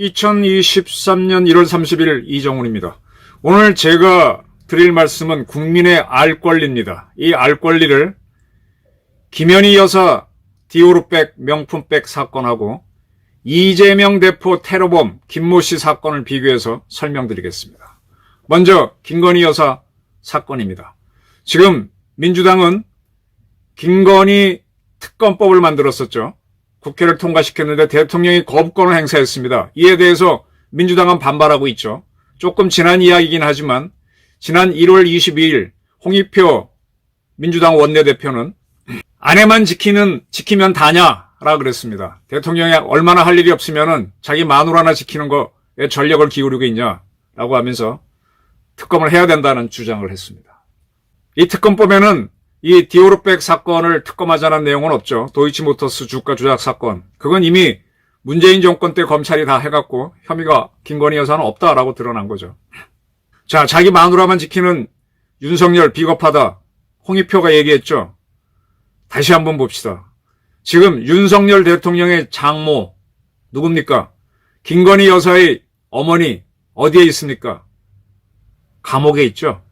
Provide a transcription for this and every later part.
2023년 1월 30일 이정훈입니다. 오늘 제가 드릴 말씀은 국민의 알 권리입니다. 이 알 권리를 김현희 여사 디오르백 명품백 사건하고 이재명 대표 테러범 김모 씨 사건을 비교해서 설명드리겠습니다. 먼저 김건희 여사 사건입니다. 지금 민주당은 김건희 특검법을 만들었었죠. 국회를 통과시켰는데 대통령이 거부권을 행사했습니다. 이에 대해서 민주당은 반발하고 있죠. 조금 지난 이야기이긴 하지만 지난 1월 22일 홍익표 민주당 원내대표는 안에만 지키면 다냐라 그랬습니다. 대통령이 얼마나 할 일이 없으면은 자기 마누라 하나 지키는 거에 전력을 기울이고 있냐라고 하면서 특검을 해야 된다는 주장을 했습니다. 이 특검법에는 이 디오르백 사건을 특검하자는 내용은 없죠. 도이치모터스 주가 조작 사건. 그건 이미 문재인 정권 때 검찰이 다 해갖고 혐의가 김건희 여사는 없다라고 드러난 거죠. 자, 자기 마누라만 지키는 윤석열 비겁하다. 홍익표가 얘기했죠. 다시 한번 봅시다. 지금 윤석열 대통령의 장모 누굽니까? 김건희 여사의 어머니 어디에 있습니까? 감옥에 있죠.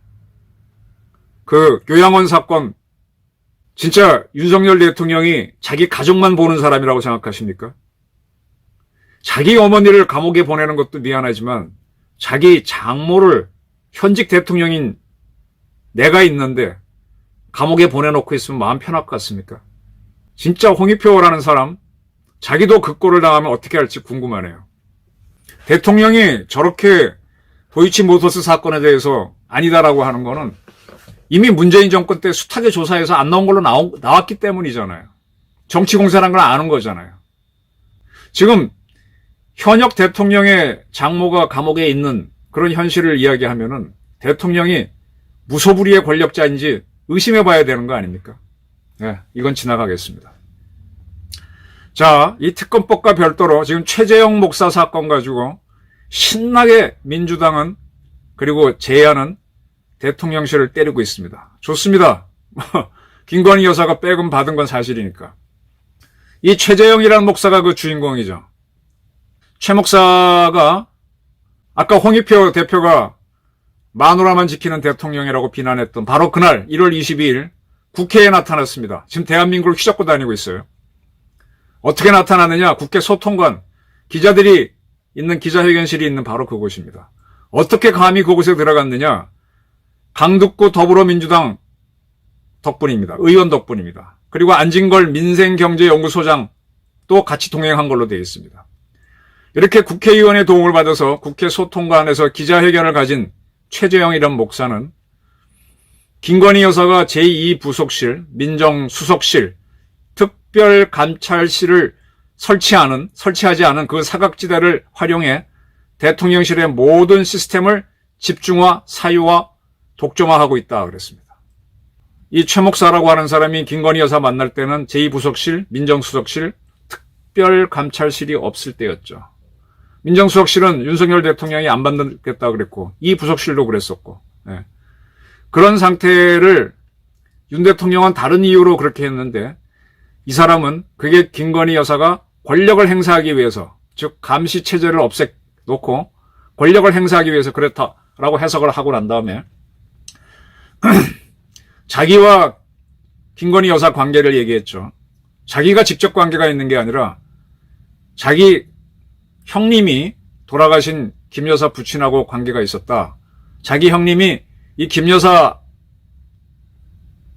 그 교양원 사건 진짜 윤석열 대통령이 자기 가족만 보는 사람이라고 생각하십니까? 자기 어머니를 감옥에 보내는 것도 미안하지만 자기 장모를 현직 대통령인 내가 있는데 감옥에 보내놓고 있으면 마음 편할 것 같습니까? 진짜 홍익표라는 사람 자기도 그 꼴을 당하면 어떻게 할지 궁금하네요. 대통령이 저렇게 도이치모터스 사건에 대해서 아니다라고 하는 거는 이미 문재인 정권 때 숱하게 조사해서 안 나온 걸로 나왔기 때문이잖아요. 정치공세라는 걸 아는 거잖아요. 지금 현역 대통령의 장모가 감옥에 있는 그런 현실을 이야기하면은 대통령이 무소불위의 권력자인지 의심해봐야 되는 거 아닙니까? 네, 이건 지나가겠습니다. 자, 이 특검법과 별도로 지금 최재형 목사 사건 가지고 신나게 민주당은 그리고 제야는 대통령실을 때리고 있습니다. 좋습니다. 김건희 여사가 빼금 받은 건 사실이니까. 이 최재형이라는 목사가 그 주인공이죠. 최 목사가 아까 홍익표 대표가 마누라만 지키는 대통령이라고 비난했던 바로 그날 1월 22일 국회에 나타났습니다. 지금 대한민국을 휘젓고 다니고 있어요. 어떻게 나타나느냐? 국회 소통관, 기자들이 있는 기자회견실이 있는 바로 그곳입니다. 어떻게 감히 그곳에 들어갔느냐? 강득구 더불어민주당 덕분입니다. 의원 덕분입니다. 그리고 안진걸 민생경제연구소장 또 같이 동행한 걸로 되어 있습니다. 이렇게 국회의원의 도움을 받아서 국회 소통관에서 기자회견을 가진 최재형이란 목사는 김건희 여사가 제2부속실, 민정수석실, 특별감찰실을 설치하지 않은 그 사각지대를 활용해 대통령실의 모든 시스템을 집중화, 사유화, 독점화하고 있다 그랬습니다. 이 최 목사라고 하는 사람이 김건희 여사 만날 때는 제2부속실, 민정수석실, 특별감찰실이 없을 때였죠. 민정수석실은 윤석열 대통령이 안 받겠다 그랬고 이 부속실도 그랬었고 그런 상태를 윤 대통령은 다른 이유로 그렇게 했는데 이 사람은 그게 김건희 여사가 권력을 행사하기 위해서 즉 감시체제를 없애놓고 권력을 행사하기 위해서 그랬다라고 해석을 하고 난 다음에 자기와 김건희 여사 관계를 얘기했죠. 자기가 직접 관계가 있는 게 아니라 자기 형님이 돌아가신 김 여사 부친하고 관계가 있었다. 자기 형님이 이 김 여사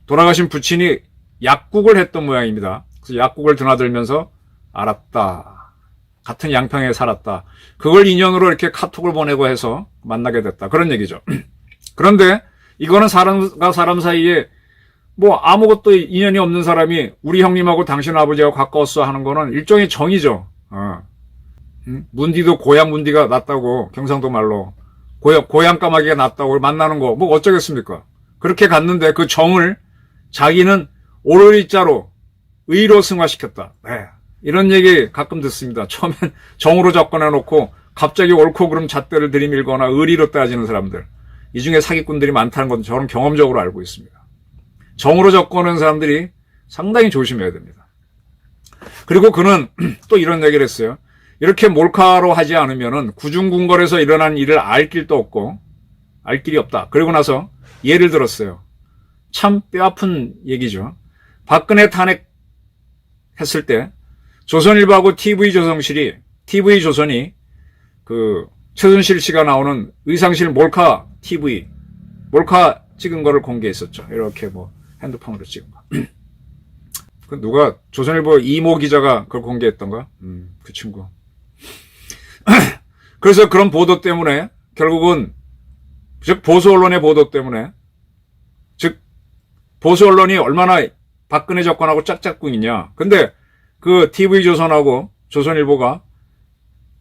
돌아가신 부친이 약국을 했던 모양입니다. 그래서 약국을 드나들면서 알았다. 같은 양평에 살았다. 그걸 인연으로 이렇게 카톡을 보내고 해서 만나게 됐다. 그런 얘기죠. 그런데 이거는 사람과 사람 사이에 뭐 아무것도 인연이 없는 사람이 우리 형님하고 당신 아버지하고 가까웠어 하는 거는 일종의 정이죠. 문디도 고향 문디가 낫다고 경상도 말로 고향 까마귀가 낫다고 만나는 거 뭐 어쩌겠습니까? 그렇게 갔는데 그 정을 자기는 오르리자로 의로 승화시켰다. 네. 이런 얘기 가끔 듣습니다. 처음엔 정으로 접근해놓고 갑자기 옳고 그름 잣대를 들이밀거나 의리로 따지는 사람들. 이 중에 사기꾼들이 많다는 건 저는 경험적으로 알고 있습니다. 정으로 접근하는 사람들이 상당히 조심해야 됩니다. 그리고 그는 또 이런 얘기를 했어요. 이렇게 몰카로 하지 않으면은 구중궁궐에서 일어난 일을 알 길도 없고 알 길이 없다. 그리고 나서 예를 들었어요. 참 뼈아픈 얘기죠. 박근혜 탄핵했을 때 조선일보하고 TV조선이 그 최순실 씨가 나오는 의상실 몰카 TV, 몰카 찍은 거를 공개했었죠. 이렇게 뭐 핸드폰으로 찍은 거. 그 누가 조선일보 이모 기자가 그걸 공개했던가? 그 친구. 그래서 그런 보도 때문에 결국은 즉 보수 언론의 보도 때문에 즉 보수 언론이 얼마나 박근혜 정권하고 짝짝꿍이냐. 근데 그 TV조선하고 조선일보가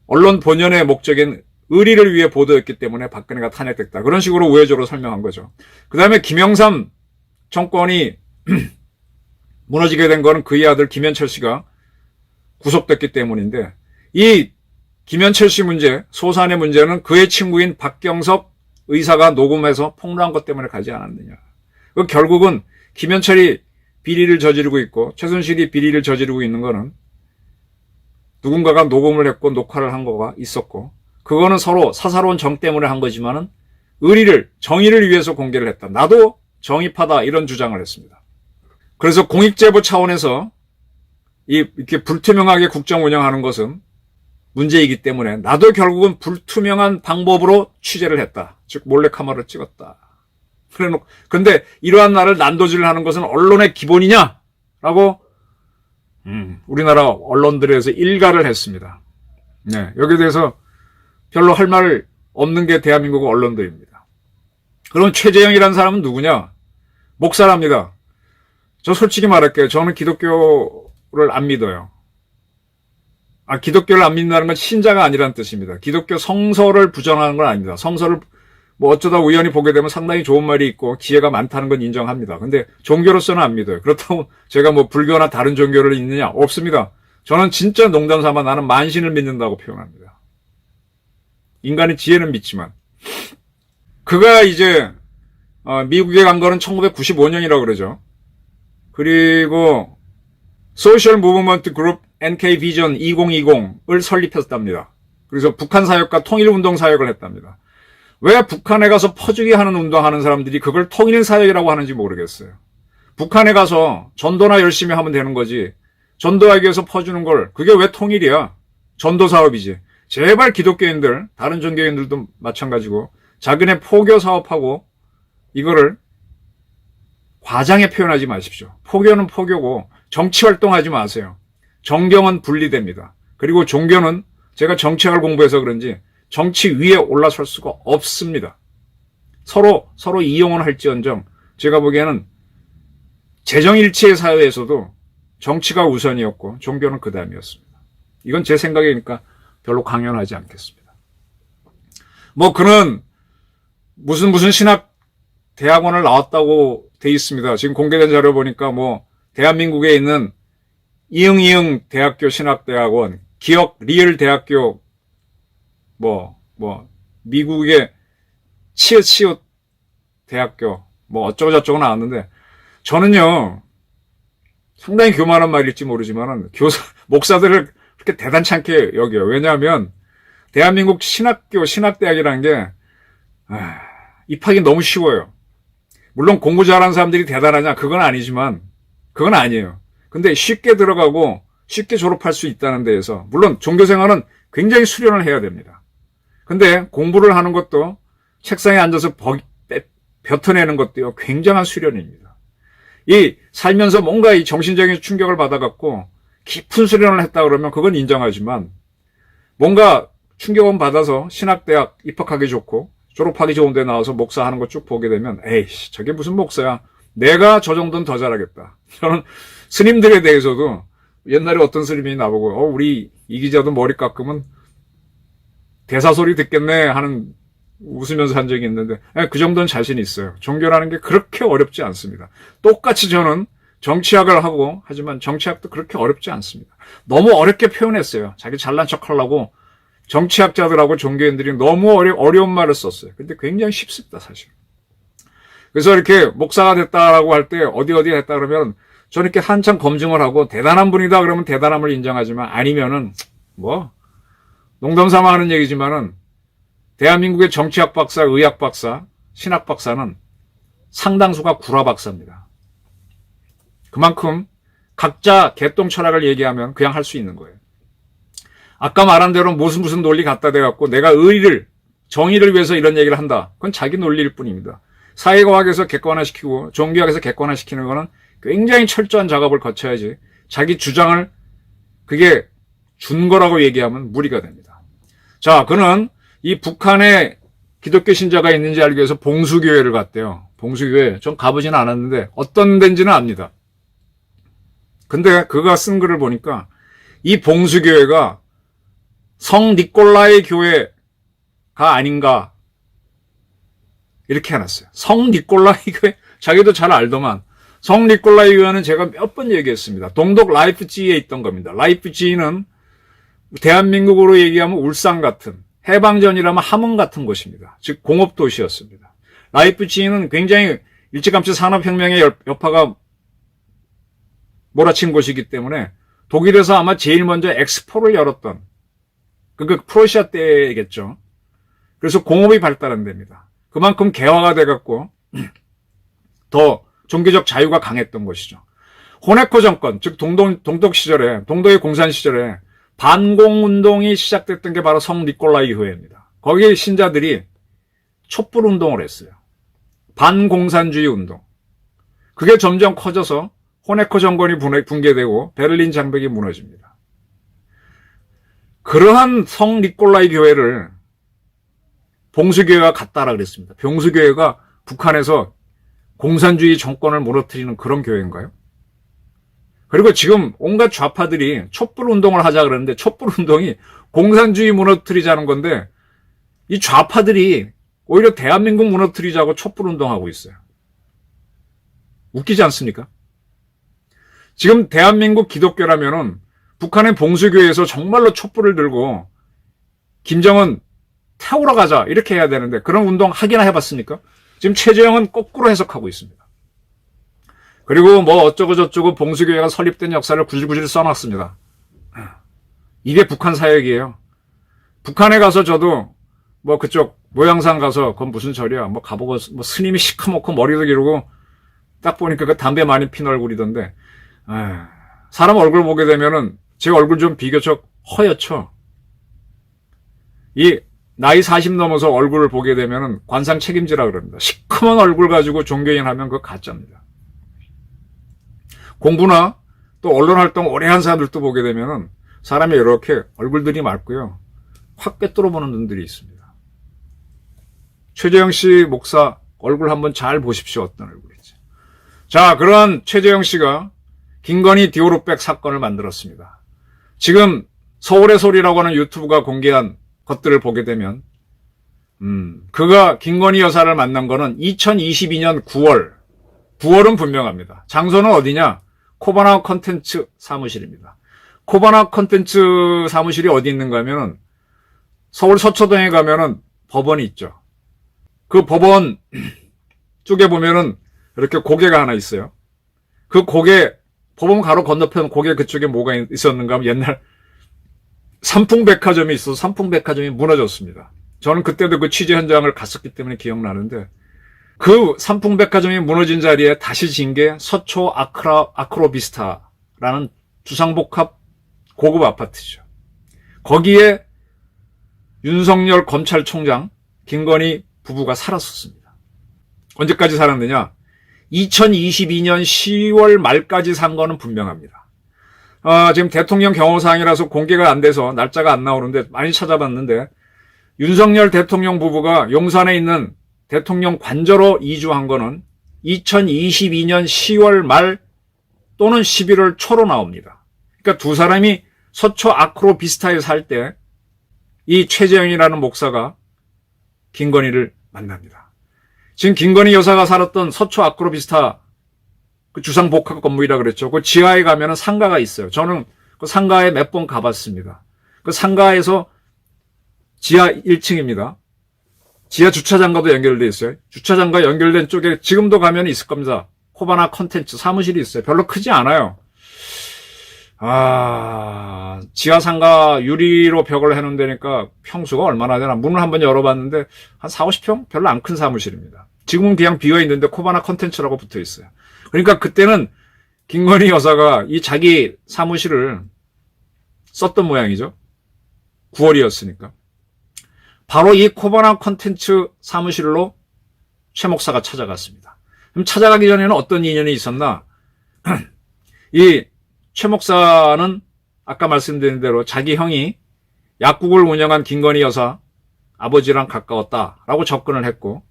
언론 본연의 목적인 의리를 위해 보도했기 때문에 박근혜가 탄핵됐다. 그런 식으로 우회적으로 설명한 거죠. 그 다음에 김영삼 정권이 무너지게 된 거는 그의 아들 김현철 씨가 구속됐기 때문인데 이 김현철 씨 문제, 소산의 문제는 그의 친구인 박경석 의사가 녹음해서 폭로한 것 때문에 가지 않았느냐. 결국은 김현철이 비리를 저지르고 있고 최순실이 비리를 저지르고 있는 거는 누군가가 녹음을 했고 녹화를 한 거가 있었고 그거는 서로 사사로운 정 때문에 한 거지만은 의리를, 정의를 위해서 공개를 했다. 나도 정의파다 이런 주장을 했습니다. 그래서 공익제보 차원에서 이렇게 불투명하게 국정 운영하는 것은 문제이기 때문에 나도 결국은 불투명한 방법으로 취재를 했다. 즉 몰래카메라를 찍었다. 근데 이러한 나를 난도질하는 것은 언론의 기본이냐라고 우리나라 언론들에서 일가를 했습니다. 네, 여기에 대해서 별로 할 말 없는 게 대한민국 언론들입니다. 그럼 최재형이라는 사람은 누구냐? 목사랍니다. 저 솔직히 말할게요. 저는 기독교를 안 믿어요. 기독교를 안 믿는다는 건 신자가 아니라는 뜻입니다. 기독교 성서를 부정하는 건 아닙니다. 성서를 뭐 어쩌다 우연히 보게 되면 상당히 좋은 말이 있고 지혜가 많다는 건 인정합니다. 근데 종교로서는 안 믿어요. 그렇다고 제가 뭐 불교나 다른 종교를 믿느냐? 없습니다. 저는 진짜 농담 삼아 나는 만신을 믿는다고 표현합니다. 인간의 지혜는 믿지만. 그가 이제 미국에 간 거는 1995년이라고 그러죠. 그리고 소셜 무브먼트 그룹 NK 비전 2020을 설립했답니다. 그래서 북한 사역과 통일운동 사역을 했답니다. 왜 북한에 가서 퍼주기 하는 운동하는 사람들이 그걸 통일 사역이라고 하는지 모르겠어요. 북한에 가서 전도나 열심히 하면 되는 거지. 전도하기 위해서 퍼주는 걸 그게 왜 통일이야? 전도 사업이지. 제발 기독교인들, 다른 종교인들도 마찬가지고 자기네 포교 사업하고 이거를 과장해 표현하지 마십시오. 포교는 포교고 정치활동하지 마세요. 정경은 분리됩니다. 그리고 종교는 제가 정치학을 공부해서 그런지 정치 위에 올라설 수가 없습니다. 서로 이용은 할지언정 제가 보기에는 재정일치의 사회에서도 정치가 우선이었고 종교는 그 다음이었습니다. 이건 제 생각이니까 별로 강연하지 않겠습니다. 뭐 그는 무슨 신학 대학원을 나왔다고 돼 있습니다. 지금 공개된 자료 보니까 뭐 대한민국에 있는 이응 대학교 신학대학원, 기억 리얼 대학교 미국의 치읓 대학교 뭐 어쩌고 저쩌고 나왔는데 저는요 상당히 교만한 말일지 모르지만은 목사들을 그렇게 대단치 않게 여겨요. 왜냐하면 대한민국 신학대학이라는 게 입학이 너무 쉬워요. 물론 공부 잘하는 사람들이 대단하냐 그건 아니지만 그건 아니에요. 근데 쉽게 들어가고 쉽게 졸업할 수 있다는 데에서 물론 종교생활은 굉장히 수련을 해야 됩니다. 근데 공부를 하는 것도 책상에 앉아서 뱉어내는 것도요 굉장한 수련입니다. 이 살면서 뭔가 이 정신적인 충격을 받아갖고 깊은 수련을 했다 그러면 그건 인정하지만 뭔가 충격은 받아서 신학대학 입학하기 좋고 졸업하기 좋은 데 나와서 목사하는 거 쭉 보게 되면 에이씨 저게 무슨 목사야. 내가 저 정도는 더 잘하겠다. 저는 스님들에 대해서도 옛날에 어떤 스님이 나보고 우리 이 기자도 머리 깎으면 대사소리 듣겠네 하는 웃으면서 한 적이 있는데 그 정도는 자신 있어요. 종교라는 게 그렇게 어렵지 않습니다. 똑같이 저는 정치학을 하고 하지만 정치학도 그렇게 어렵지 않습니다. 너무 어렵게 표현했어요. 자기 잘난 척 하려고 정치학자들하고 종교인들이 너무 어려운 말을 썼어요. 근데 굉장히 쉽습니다, 사실. 그래서 이렇게 목사가 됐다라고 할 때 어디 했다 그러면 저는 이렇게 한참 검증을 하고 대단한 분이다 그러면 대단함을 인정하지만 아니면은 뭐 농담 삼아 하는 얘기지만은 대한민국의 정치학 박사, 의학 박사, 신학 박사는 상당수가 구라 박사입니다. 그만큼 각자 개똥 철학을 얘기하면 그냥 할 수 있는 거예요. 아까 말한 대로 무슨 논리 갖다 대갖고 내가 정의를 위해서 이런 얘기를 한다. 그건 자기 논리일 뿐입니다. 사회과학에서 객관화시키고 종교학에서 객관화시키는 거는 굉장히 철저한 작업을 거쳐야지 자기 주장을 그게 준 거라고 얘기하면 무리가 됩니다. 자, 그는 이 북한에 기독교 신자가 있는지 알기 위해서 봉수교회를 갔대요. 봉수교회. 전 가보지는 않았는데 어떤 데인지는 압니다. 근데 그가 쓴 글을 보니까 이 봉수교회가 성 니콜라이 교회가 아닌가 이렇게 해놨어요. 성 니콜라이 교회 자기도 잘 알더만 성 니콜라이 교회는 제가 몇 번 얘기했습니다. 동독 라이프치히에 있던 겁니다. 라이프치히는 대한민국으로 얘기하면 울산 같은 해방전이라면 함흥 같은 곳입니다. 즉 공업도시였습니다. 라이프치히는 굉장히 일제감시 산업혁명의 여파가 몰아친 곳이기 때문에 독일에서 아마 제일 먼저 엑스포를 열었던 그 프로시아 때겠죠. 그래서 공업이 발달한 데입니다. 그만큼 개화가 돼갖고 더 종교적 자유가 강했던 것이죠. 호네코 정권, 즉 동독 시절에, 동독의 공산 시절에 반공운동이 시작됐던 게 바로 성 니콜라이 교회입니다. 거기에 신자들이 촛불운동을 했어요. 반공산주의 운동. 그게 점점 커져서 호네코 정권이 붕괴되고 베를린 장벽이 무너집니다. 그러한 성 니콜라이 교회를 봉수교회가 같다라 그랬습니다. 봉수교회가 북한에서 공산주의 정권을 무너뜨리는 그런 교회인가요? 그리고 지금 온갖 좌파들이 촛불 운동을 하자 그러는데 촛불 운동이 공산주의 무너뜨리자는 건데 이 좌파들이 오히려 대한민국 무너뜨리자고 촛불 운동하고 있어요. 웃기지 않습니까? 지금 대한민국 기독교라면은 북한의 봉수교회에서 정말로 촛불을 들고 김정은 태우러 가자 이렇게 해야 되는데 그런 운동 하기나 해봤습니까? 지금 최재형은 거꾸로 해석하고 있습니다. 그리고 뭐 어쩌고저쩌고 봉수교회가 설립된 역사를 구질구질 써놨습니다. 이게 북한 사역이에요. 북한에 가서 저도 뭐 그쪽 모양산 가서 그건 무슨 절이야 뭐 가보고 뭐 스님이 시커멓고 머리도 기르고 딱 보니까 그 담배 많이 핀 얼굴이던데 사람 얼굴 보게 되면은 제 얼굴 좀 비교적 허옇죠. 이 나이 40 넘어서 얼굴을 보게 되면은 관상 책임지라 그럽니다. 시커먼 얼굴 가지고 종교인 하면 그거 가짜입니다. 공부나 또 언론 활동 오래 한 사람들도 보게 되면은 사람이 이렇게 얼굴들이 맑고요. 확 꿰뚫어 보는 눈들이 있습니다. 최재형 씨 목사 얼굴 한번 잘 보십시오. 어떤 얼굴인지. 자, 그런 최재형 씨가 김건희 디오르백 사건을 만들었습니다. 지금 서울의 소리라고 하는 유튜브가 공개한 것들을 보게 되면 그가 김건희 여사를 만난 거는 2022년 9월은 분명합니다. 장소는 어디냐? 코바나 컨텐츠 사무실입니다. 코바나 컨텐츠 사무실이 어디 있는가 하면은 서울 서초동에 가면은 법원이 있죠. 그 법원 쪽에 보면은 이렇게 고개가 하나 있어요. 그 고개, 법원 가로 건너편 고개 그쪽에 뭐가 있었는가 하면 옛날 삼풍백화점이 있어서 삼풍백화점이 무너졌습니다. 저는 그때도 그 취재 현장을 갔었기 때문에 기억나는데 그 삼풍백화점이 무너진 자리에 다시 진 게 서초 아크로비스타라는 주상복합 고급 아파트죠. 거기에 윤석열 검찰총장 김건희 부부가 살았었습니다. 언제까지 살았느냐? 2022년 10월 말까지 산 거는 분명합니다. 지금 대통령 경호사항이라서 공개가 안 돼서 날짜가 안 나오는데 많이 찾아봤는데 윤석열 대통령 부부가 용산에 있는 대통령 관저로 이주한 거는 2022년 10월 말 또는 11월 초로 나옵니다. 그러니까 두 사람이 서초 아크로비스타에 살 때 이 최재형이라는 목사가 김건희를 만납니다. 지금 김건희 여사가 살았던 서초 아크로비스타 그 주상복합 건물이라 그랬죠. 그 지하에 가면은 상가가 있어요. 저는 그 상가에 몇 번 가봤습니다. 그 상가에서 지하 1층입니다. 지하 주차장과도 연결되어 있어요. 주차장과 연결된 쪽에 지금도 가면 있을 겁니다. 코바나 컨텐츠 사무실이 있어요. 별로 크지 않아요. 지하상가 유리로 벽을 해놓은 데니까 평수가 얼마나 되나. 문을 한번 열어봤는데 한 40, 50평? 별로 안 큰 사무실입니다. 지금은 그냥 비어있는데 코바나 컨텐츠라고 붙어 있어요. 그러니까 그때는 김건희 여사가 이 자기 사무실을 썼던 모양이죠. 9월이었으니까. 바로 이 코바나 컨텐츠 사무실로 최 목사가 찾아갔습니다. 그럼 찾아가기 전에는 어떤 인연이 있었나? 이 최 목사는 아까 말씀드린 대로 자기 형이 약국을 운영한 김건희 여사 아버지랑 가까웠다라고 접근을 했고,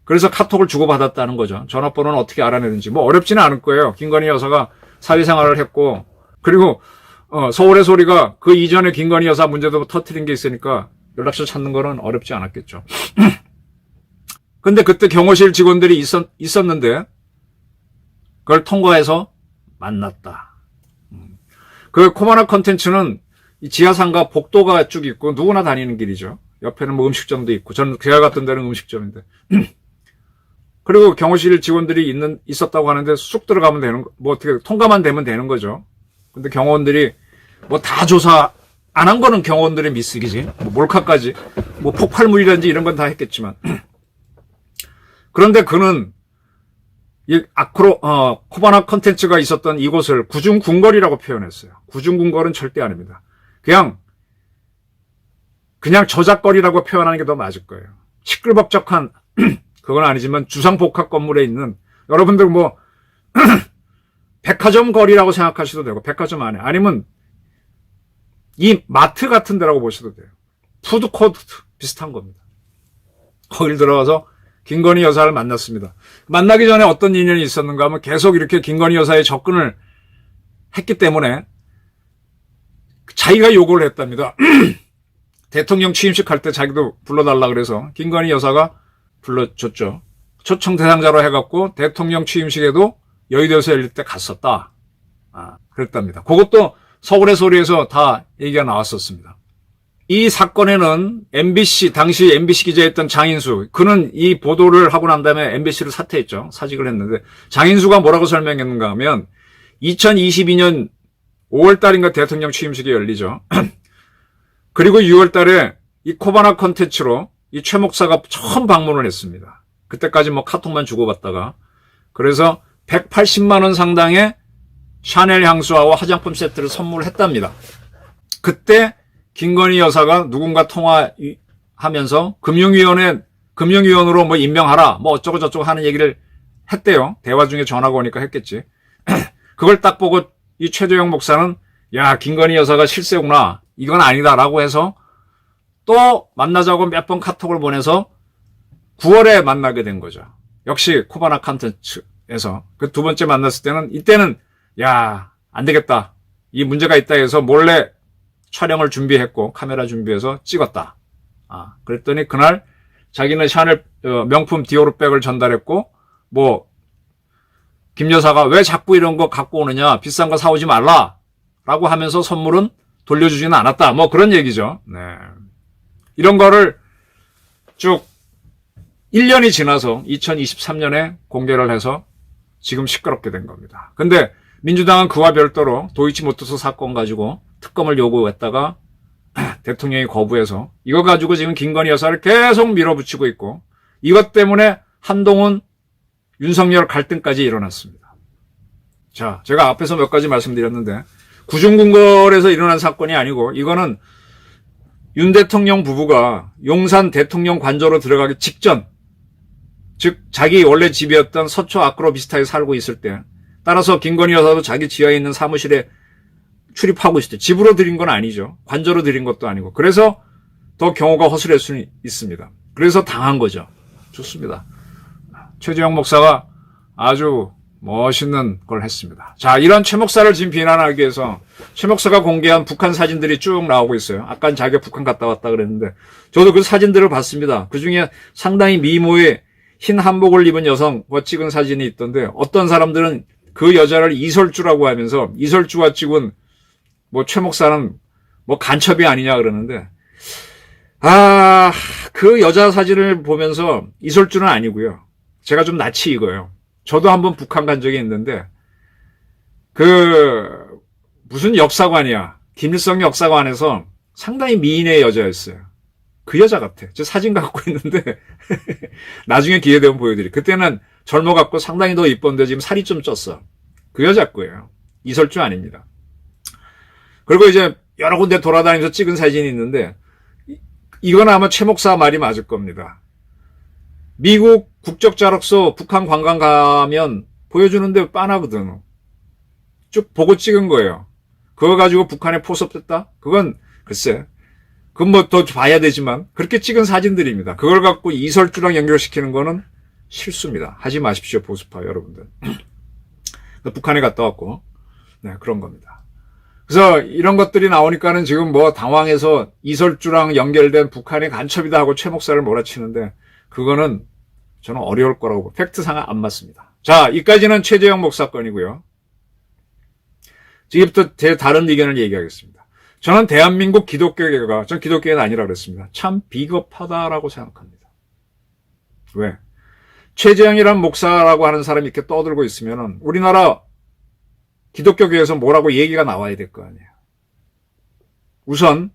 그래서 카톡을 주고받았다는 거죠. 전화번호는 어떻게 알아내는지. 뭐 어렵지는 않을 거예요. 김건희 여사가 사회생활을 했고, 그리고 서울의 소리가 그 이전에 김건희 여사 문제도 터뜨린 게 있으니까 연락처 찾는 거는 어렵지 않았겠죠. 근데 그때 경호실 직원들이 있었는데 그걸 통과해서 만났다. 그 코바나 컨텐츠는 이 지하상가 복도가 쭉 있고 누구나 다니는 길이죠. 옆에는 뭐 음식점도 있고, 저는 제가 갔던 데는 음식점인데. 그리고 경호실 직원들이 있었다고 하는데 쑥 들어가면 되는, 뭐 어떻게 통과만 되면 되는 거죠. 근데 경호원들이 뭐 다 조사 안 한 거는 경호원들의 미스기지. 뭐 몰카까지, 뭐 폭발물이라든지 이런 건 다 했겠지만. 그런데 그는 이 코바나 컨텐츠가 있었던 이곳을 구중궁궐이라고 표현했어요. 구중궁궐은 절대 아닙니다. 그냥 저작거리라고 표현하는 게 더 맞을 거예요. 시끌벅적한 그건 아니지만 주상복합 건물에 있는, 여러분들 뭐 백화점 거리라고 생각하셔도 되고, 백화점 안에, 아니면 이 마트 같은 데라고 보셔도 돼요. 푸드코트 비슷한 겁니다. 거길 들어가서 김건희 여사를 만났습니다. 만나기 전에 어떤 인연이 있었는가 하면 계속 이렇게 김건희 여사에 접근을 했기 때문에 자기가 요구를 했답니다. 대통령 취임식 할 때 자기도 불러달라 그래서 김건희 여사가 불러줬죠. 초청 대상자로 해갖고 대통령 취임식에도 여의도에서 열릴 때 갔었다. 그랬답니다. 그것도 서울의 소리에서 다 얘기가 나왔었습니다. 이 사건에는 당시 MBC 기자였던 장인수, 그는 이 보도를 하고 난 다음에 MBC를 사퇴했죠. 사직을 했는데, 장인수가 뭐라고 설명했는가 하면 2022년 5월 달인가 대통령 취임식이 열리죠. 그리고 6월 달에 이 코바나 컨텐츠로 이 최 목사가 처음 방문을 했습니다. 그때까지 뭐 카톡만 주고받다가, 그래서 180만 원 상당의 샤넬 향수와 화장품 세트를 선물했답니다. 그때 김건희 여사가 누군가 통화하면서 금융위원으로 뭐 임명하라, 뭐 어쩌고저쩌고 하는 얘기를 했대요. 대화 중에 전화가 오니까 했겠지. 그걸 딱 보고 이 최재형 목사는, 야, 김건희 여사가 실세구나, 이건 아니다라고 해서 또 만나자고 몇 번 카톡을 보내서 9월에 만나게 된 거죠. 역시 코바나 컨텐츠에서. 그 두 번째 만났을 때는, 이때는 야, 안 되겠다, 이 문제가 있다 해서 몰래 촬영을 준비했고 카메라 준비해서 찍었다. 그랬더니 그날 자기는 샤넬 명품 디오르백을 전달했고, 뭐 김 여사가 왜 자꾸 이런 거 갖고 오느냐, 비싼 거 사오지 말라 라고 하면서 선물은 돌려주지는 않았다, 뭐 그런 얘기죠. 네. 이런 거를 쭉 1년이 지나서 2023년에 공개를 해서 지금 시끄럽게 된 겁니다. 근데 민주당은 그와 별도로 도이치모터스 사건 가지고 특검을 요구했다가 대통령이 거부해서 이거 가지고 지금 김건희 여사를 계속 밀어붙이고 있고, 이것 때문에 한동훈 윤석열 갈등까지 일어났습니다. 자, 제가 앞에서 몇 가지 말씀드렸는데 구중궁궐에서 일어난 사건이 아니고, 이거는 윤 대통령 부부가 용산 대통령 관저로 들어가기 직전, 즉 자기 원래 집이었던 서초 아크로비스타에 살고 있을 때, 따라서 김건희 여사도 자기 지하에 있는 사무실에 출입하고 있을 때, 집으로 들인 건 아니죠. 관저로 들인 것도 아니고. 그래서 더 경우가 허술할 수 있습니다. 그래서 당한 거죠. 좋습니다. 최재형 목사가 아주 멋있는 걸 했습니다. 자, 이런 최 목사를 지금 비난하기 위해서 최 목사가 공개한 북한 사진들이 쭉 나오고 있어요. 아까 자기가 북한 갔다 왔다 그랬는데 저도 그 사진들을 봤습니다. 그중에 상당히 미모의 흰 한복을 입은 여성과 찍은 사진이 있던데, 어떤 사람들은 그 여자를 이설주라고 하면서 이설주와 찍은 뭐 최 목사는 뭐 간첩이 아니냐 그러는데, 그 여자 사진을 보면서 이설주는 아니고요. 제가 좀 낯이 익어요. 저도 한번 북한 간 적이 있는데 무슨 역사관이야. 김일성 역사관에서 상당히 미인의 여자였어요. 그 여자 같아. 저 사진 갖고 있는데 나중에 기회 되면 보여드릴게요. 그때는 젊어갖고 상당히 더 이뻤는데 지금 살이 좀 쪘어. 그 여자 거예요. 이설주 아닙니다. 그리고 이제 여러 군데 돌아다니면서 찍은 사진이 있는데 이건 아마 최 목사 말이 맞을 겁니다. 미국 국적자로서 북한 관광 가면 보여주는데 빤하거든. 쭉 보고 찍은 거예요. 그거 가지고 북한에 포섭됐다? 그건 글쎄, 그건 뭐 더 봐야 되지만 그렇게 찍은 사진들입니다. 그걸 갖고 이설주랑 연결시키는 거는 실수입니다. 하지 마십시오, 보수파 여러분들. 북한에 갔다 왔고, 네, 그런 겁니다. 그래서 이런 것들이 나오니까는 지금 뭐 당황해서 이설주랑 연결된 북한의 간첩이다 하고 최 목사를 몰아치는데 그거는 저는 어려울 거라고 팩트상 안 맞습니다. 자, 이까지는 최재형 목사 건이고요. 지금부터 제 다른 의견을 얘기하겠습니다. 저는 대한민국 기독교계가, 전 기독교계는 아니라 그랬습니다. 참 비겁하다라고 생각합니다. 왜? 최재형이란 목사라고 하는 사람이 이렇게 떠들고 있으면은 우리나라 기독교계에서 뭐라고 얘기가 나와야 될 거 아니에요. 우선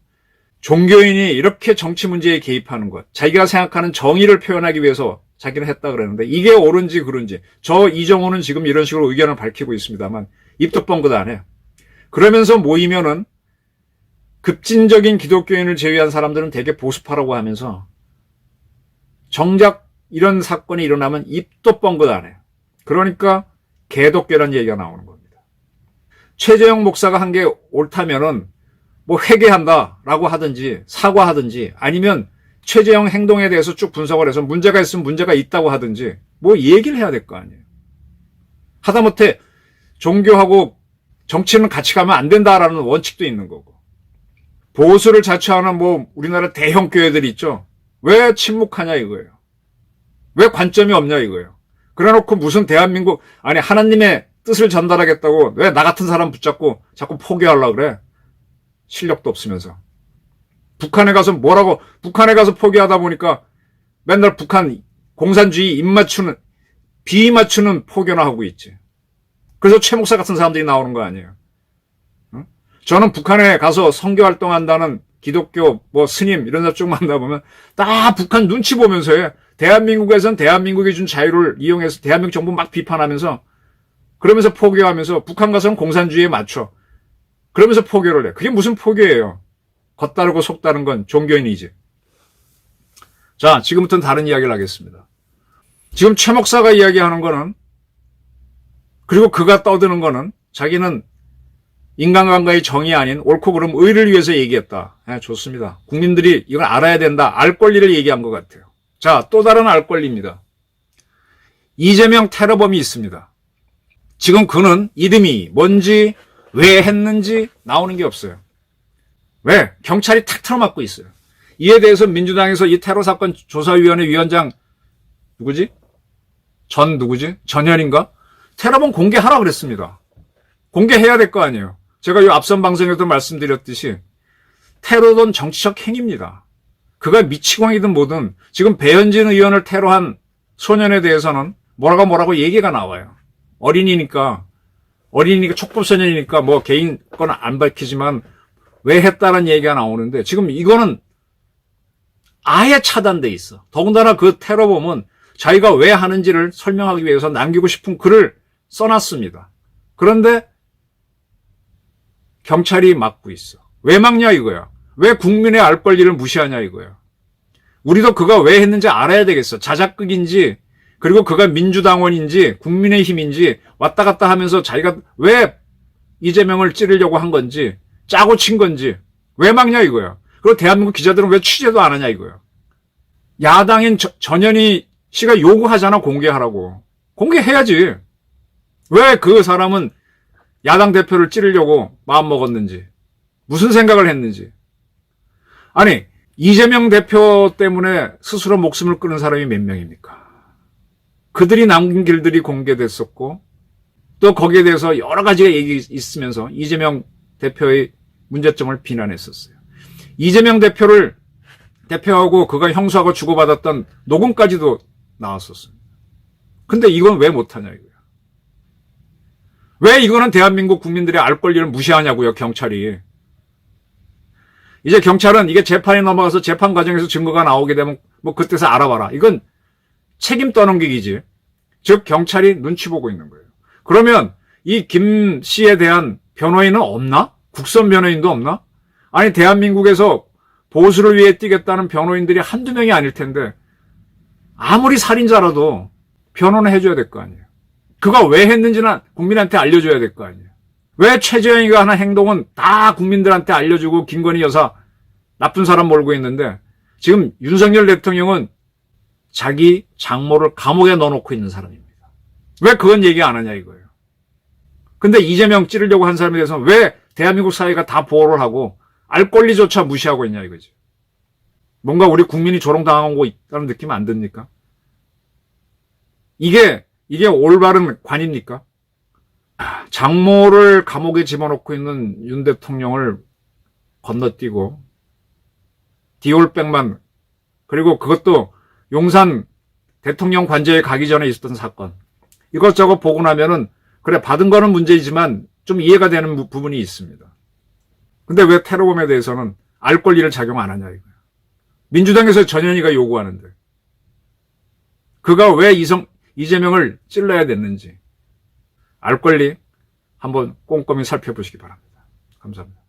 종교인이 이렇게 정치 문제에 개입하는 것, 자기가 생각하는 정의를 표현하기 위해서 자기는 했다 그랬는데 이게 옳은지 그른지 저 이정호는 지금 이런 식으로 의견을 밝히고 있습니다만 입도 뻥긋 안 해요. 그러면서 모이면은 급진적인 기독교인을 제외한 사람들은 되게 보수파라고 하면서 정작 이런 사건이 일어나면 입도 뻥긋 안 해요. 그러니까 개독교라는 얘기가 나오는 겁니다. 최재형 목사가 한 게 옳다면은 뭐 회개한다라고 하든지 사과하든지 아니면 최재형 행동에 대해서 쭉 분석을 해서 문제가 있으면 문제가 있다고 하든지 뭐 얘기를 해야 될 거 아니에요. 하다못해 종교하고 정치는 같이 가면 안 된다라는 원칙도 있는 거고. 보수를 자처하는 뭐 우리나라 대형 교회들이 있죠. 왜 침묵하냐 이거예요. 왜 관점이 없냐 이거예요. 그래놓고 무슨 대한민국 아니 하나님의 뜻을 전달하겠다고 왜 나 같은 사람 붙잡고 자꾸 포기하려고 그래. 실력도 없으면서. 북한에 가서 뭐라고 북한에 가서 포기하다 보니까 맨날 북한 공산주의 비 맞추는 포교나 하고 있지. 그래서 최 목사 같은 사람들이 나오는 거 아니에요. 응? 저는 북한에 가서 선교 활동한다는 기독교 뭐 스님 이런 사람 쭉 만나보면 다 북한 눈치 보면서 해. 대한민국에선 대한민국이 준 자유를 이용해서 대한민국 정부 막 비판하면서 그러면서 포교하면서 북한 가서는 공산주의에 맞춰. 그러면서 포교를 해. 그게 무슨 포교예요. 겉다르고 속다른 건 종교인이지. 자, 지금부터는 다른 이야기를 하겠습니다. 지금 최 목사가 이야기하는 거는 그리고 그가 떠드는 거는 자기는 인간관계의 정의 아닌 옳고 그름 의를 위해서 얘기했다. 네, 좋습니다. 국민들이 이걸 알아야 된다. 알 권리를 얘기한 것 같아요. 자, 또 다른 알 권리입니다. 이재명 테러범이 있습니다. 지금 그는 이름이 뭔지 왜 했는지 나오는 게 없어요. 왜? 경찰이 탁 틀어막고 있어요. 이에 대해서 민주당에서 이 테러사건 조사위원회 위원장 누구지? 전현인가? 테러범 공개하라 그랬습니다. 공개해야 될 거 아니에요. 제가 이 앞선 방송에도 말씀드렸듯이 테러는 정치적 행위입니다. 그가 미치광이든 뭐든 지금 배현진 의원을 테러한 소년에 대해서는 뭐라고 얘기가 나와요. 어린이니까 촉법소년이니까 뭐 개인 건 안 밝히지만 왜 했다는 얘기가 나오는데 지금 이거는 아예 차단돼 있어. 더군다나 그 테러범은 자기가 왜 하는지를 설명하기 위해서 남기고 싶은 글을 써놨습니다. 그런데 경찰이 막고 있어. 왜 막냐 이거야. 왜 국민의 알 권리를 무시하냐 이거야. 우리도 그가 왜 했는지 알아야 되겠어. 자작극인지 그리고 그가 민주당원인지 국민의힘인지 왔다 갔다 하면서 자기가 왜 이재명을 찌르려고 한 건지 짜고 친 건지 왜 막냐 이거야. 그리고 대한민국 기자들은 왜 취재도 안 하냐 이거야. 야당인 전현희 씨가 요구하잖아 공개하라고. 공개해야지. 왜 그 사람은 야당 대표를 찌르려고 마음먹었는지 무슨 생각을 했는지. 아니 이재명 대표 때문에 스스로 목숨을 끊은 사람이 몇 명입니까? 그들이 남긴 길들이 공개됐었고 또 거기에 대해서 여러 가지가 얘기 있으면서 이재명 대표의 문제점을 비난했었어요. 이재명 대표를 대표하고 그가 형사하고 주고받았던 녹음까지도 나왔었습니다. 근데 이건 왜 못하냐 이거야. 왜 이거는 대한민국 국민들의 알 권리를 무시하냐고요, 경찰이. 이제 경찰은 이게 재판에 넘어가서 재판 과정에서 증거가 나오게 되면 뭐 그때서 알아봐라. 이건 책임 떠넘기기지. 즉 경찰이 눈치 보고 있는 거예요. 그러면 이 김 씨에 대한 변호인은 없나? 국선 변호인도 없나? 아니 대한민국에서 보수를 위해 뛰겠다는 변호인들이 한두 명이 아닐 텐데 아무리 살인자라도 변호는 해줘야 될 거 아니에요. 그가 왜 했는지는 국민한테 알려줘야 될 거 아니에요. 왜 최재형이가 하는 행동은 다 국민들한테 알려주고 김건희 여사 나쁜 사람 몰고 있는데 지금 윤석열 대통령은 자기 장모를 감옥에 넣어놓고 있는 사람입니다. 왜 그건 얘기 안 하냐 이거예요. 근데 이재명 찌르려고 한 사람에 대해서는 왜 대한민국 사회가 다 보호를 하고 알 권리조차 무시하고 있냐 이거지. 뭔가 우리 국민이 조롱당하고 있다는 느낌 안 듭니까? 이게 올바른 관입니까? 장모를 감옥에 집어넣고 있는 윤 대통령을 건너뛰고 디올백만 그리고 그것도 용산 대통령 관저에 가기 전에 있었던 사건 이것저것 보고 나면은 그래 받은 거는 문제이지만 좀 이해가 되는 부분이 있습니다. 근데 왜 테러범에 대해서는 알 권리를 작용 안 하냐 이거야. 민주당에서 전현희가 요구하는데 그가 왜 이재명을 찔러야 됐는지 알 권리 한번 꼼꼼히 살펴보시기 바랍니다. 감사합니다.